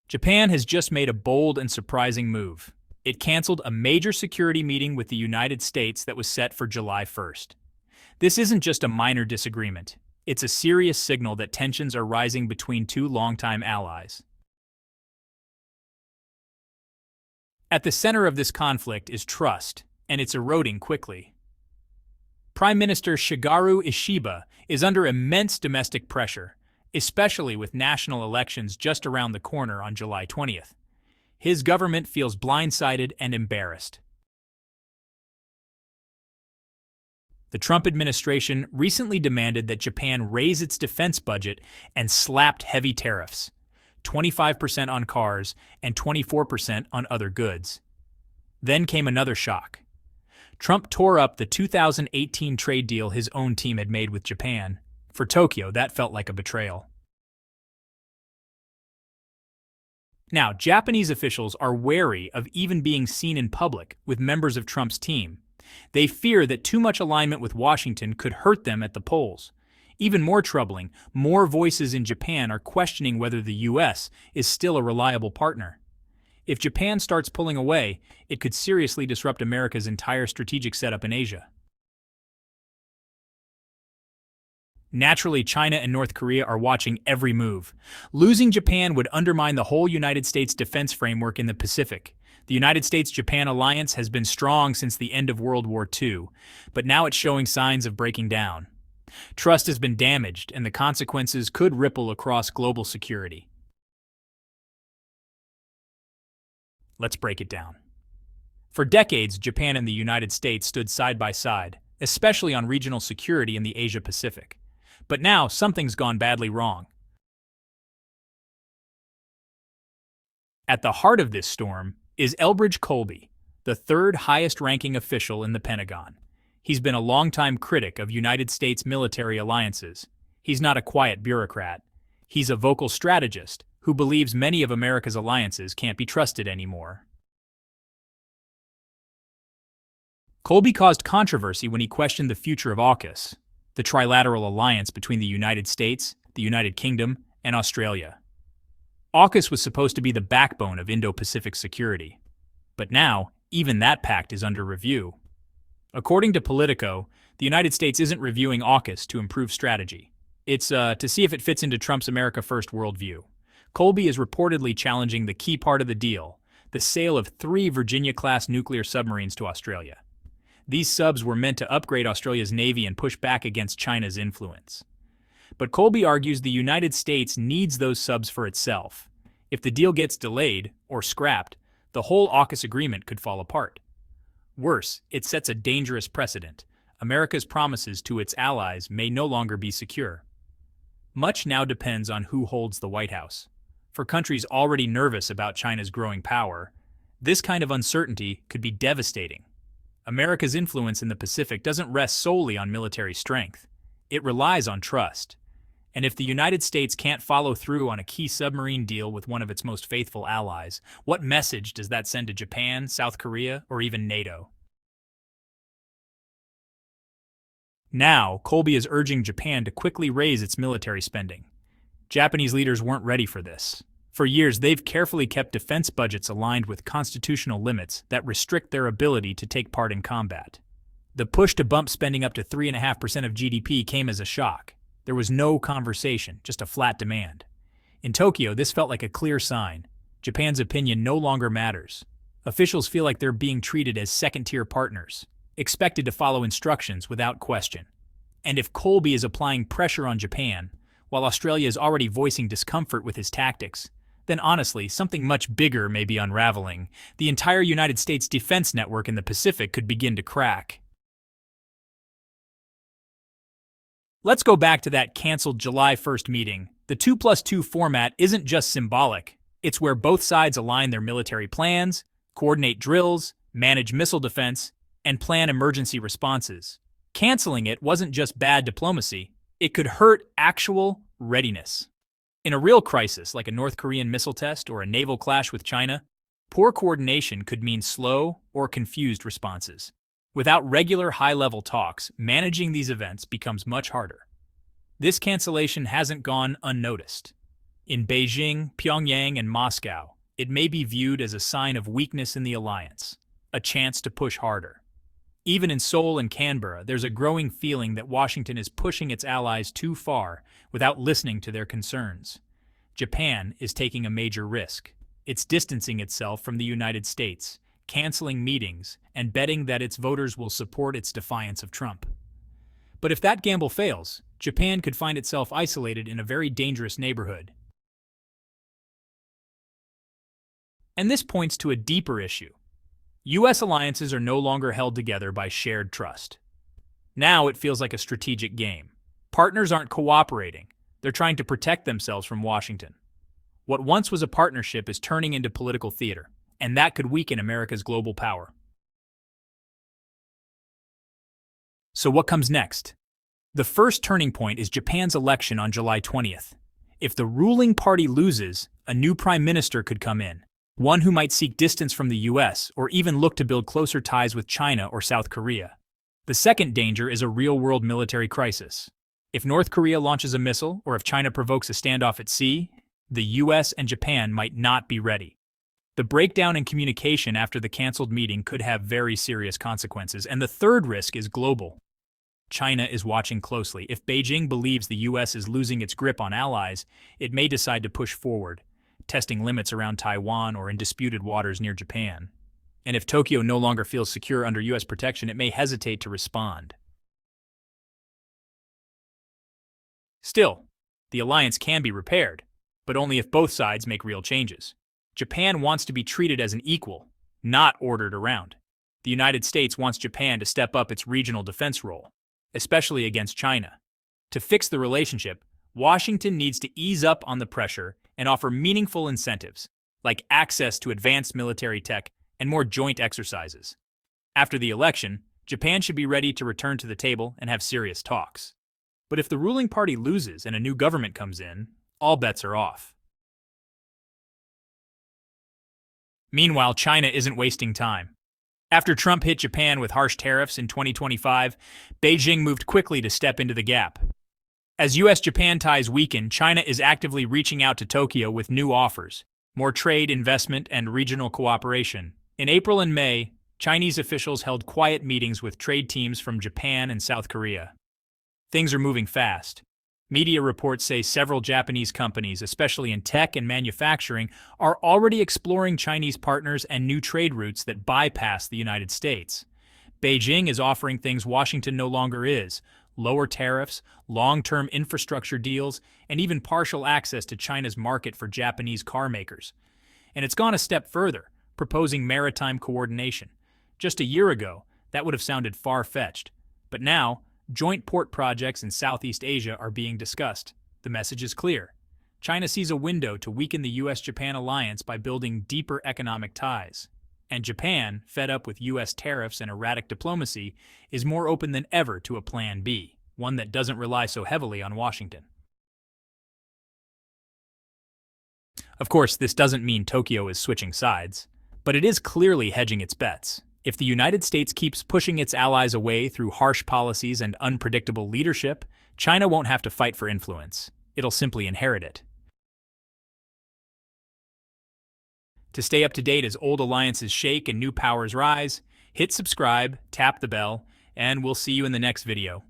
Japan has just made a bold and surprising move. It canceled a major security meeting with the United States that was set for July 1st. This isn't just a minor disagreement. It's a serious signal that tensions are rising between two longtime allies. At the center of this conflict is trust, and it's eroding quickly. Prime Minister Shigeru Ishiba is under immense domestic pressure, especially with national elections just around the corner on July 20th. His government feels blindsided and embarrassed. The Trump administration recently demanded that Japan raise its defense budget and slapped heavy tariffs, 25% on cars and 24% on other goods. Then came another shock. Trump tore up the 2018 trade deal his own team had made with Japan. For Tokyo, that felt like a betrayal. Now, Japanese officials are wary of even being seen in public with members of Trump's team. They fear that too much alignment with Washington could hurt them at the polls. Even more troubling, more voices in Japan are questioning whether the U.S. is still a reliable partner. If Japan starts pulling away, it could seriously disrupt America's entire strategic setup in Asia. Naturally, China and North Korea are watching every move. Losing Japan would undermine the whole United States defense framework in the Pacific. The United States-Japan alliance has been strong since the end of World War II, but now it's showing signs of breaking down. Trust has been damaged, and the consequences could ripple across global security. Let's break it down. For decades, Japan and the United States stood side by side, especially on regional security in the Asia-Pacific. But now, something's gone badly wrong. At the heart of this storm is Elbridge Colby, the third highest-ranking official in the Pentagon. He's been a longtime critic of United States military alliances. He's not a quiet bureaucrat. He's a vocal strategist who believes many of America's alliances can't be trusted anymore. Colby caused controversy when he questioned the future of AUKUS, the trilateral alliance between the United States, the United Kingdom, and Australia. AUKUS was supposed to be the backbone of Indo-Pacific security. But now, even that pact is under review. According to Politico, the United States isn't reviewing AUKUS to improve strategy. It's to see if it fits into Trump's America First worldview. Colby is reportedly challenging the key part of the deal, the sale of 3 Virginia-class nuclear submarines to Australia. These subs were meant to upgrade Australia's Navy and push back against China's influence. But Colby argues the United States needs those subs for itself. If the deal gets delayed or scrapped, the whole AUKUS agreement could fall apart. Worse, it sets a dangerous precedent. America's promises to its allies may no longer be secure. Much now depends on who holds the White House. For countries already nervous about China's growing power, this kind of uncertainty could be devastating. America's influence in the Pacific doesn't rest solely on military strength. It relies on trust. And if the United States can't follow through on a key submarine deal with one of its most faithful allies, what message does that send to Japan, South Korea, or even NATO? Now, Colby is urging Japan to quickly raise its military spending. Japanese leaders weren't ready for this. For years, they've carefully kept defense budgets aligned with constitutional limits that restrict their ability to take part in combat. The push to bump spending up to 3.5% of GDP came as a shock. There was no conversation, just a flat demand. In Tokyo, this felt like a clear sign. Japan's opinion no longer matters. Officials feel like they're being treated as second-tier partners, expected to follow instructions without question. And if Colby is applying pressure on Japan, while Australia is already voicing discomfort with his tactics, then honestly, something much bigger may be unraveling. The entire United States defense network in the Pacific could begin to crack. Let's go back to that canceled July 1st meeting. The 2+2 format isn't just symbolic. It's where both sides align their military plans, coordinate drills, manage missile defense, and plan emergency responses. Canceling it wasn't just bad diplomacy. It could hurt actual readiness. In a real crisis, like a North Korean missile test or a naval clash with China, poor coordination could mean slow or confused responses. Without regular high-level talks, managing these events becomes much harder. This cancellation hasn't gone unnoticed. In Beijing, Pyongyang, and Moscow, it may be viewed as a sign of weakness in the alliance, a chance to push harder. Even in Seoul and Canberra, there's a growing feeling that Washington is pushing its allies too far without listening to their concerns. Japan is taking a major risk. It's distancing itself from the United States, canceling meetings, and betting that its voters will support its defiance of Trump. But if that gamble fails, Japan could find itself isolated in a very dangerous neighborhood. And this points to a deeper issue. U.S. alliances are no longer held together by shared trust. Now it feels like a strategic game. Partners aren't cooperating. They're trying to protect themselves from Washington. What once was a partnership is turning into political theater, and that could weaken America's global power. So what comes next? The first turning point is Japan's election on July 20th. If the ruling party loses, a new prime minister could come in, one who might seek distance from the U.S. or even look to build closer ties with China or South Korea. The second danger is a real-world military crisis. If North Korea launches a missile or if China provokes a standoff at sea, the U.S. and Japan might not be ready. The breakdown in communication after the canceled meeting could have very serious consequences, and the third risk is global. China is watching closely. If Beijing believes the U.S. is losing its grip on allies, it may decide to push forward, testing limits around Taiwan or in disputed waters near Japan. And if Tokyo no longer feels secure under U.S. protection, it may hesitate to respond. Still, the alliance can be repaired, but only if both sides make real changes. Japan wants to be treated as an equal, not ordered around. The United States wants Japan to step up its regional defense role, especially against China. To fix the relationship, Washington needs to ease up on the pressure and offer meaningful incentives, like access to advanced military tech and more joint exercises. After the election, Japan should be ready to return to the table and have serious talks. But if the ruling party loses and a new government comes in, all bets are off. Meanwhile, China isn't wasting time. After Trump hit Japan with harsh tariffs in 2025, Beijing moved quickly to step into the gap. As U.S.-Japan ties weaken, China is actively reaching out to Tokyo with new offers, more trade, investment, and regional cooperation. In April and May, Chinese officials held quiet meetings with trade teams from Japan and South Korea. Things are moving fast. Media reports say several Japanese companies, especially in tech and manufacturing, are already exploring Chinese partners and new trade routes that bypass the United States. Beijing is offering things Washington no longer is: lower tariffs, long-term infrastructure deals, and even partial access to China's market for Japanese car makers. And it's gone a step further, proposing maritime coordination. Just a year ago, that would have sounded far-fetched. But now, joint port projects in Southeast Asia are being discussed. The message is clear. China sees a window to weaken the U.S.-Japan alliance by building deeper economic ties. And Japan, fed up with U.S. tariffs and erratic diplomacy, is more open than ever to a plan B, one that doesn't rely so heavily on Washington. Of course, this doesn't mean Tokyo is switching sides, but it is clearly hedging its bets. If the United States keeps pushing its allies away through harsh policies and unpredictable leadership, China won't have to fight for influence. It'll simply inherit it. To stay up to date as old alliances shake and new powers rise, hit subscribe, tap the bell, and we'll see you in the next video.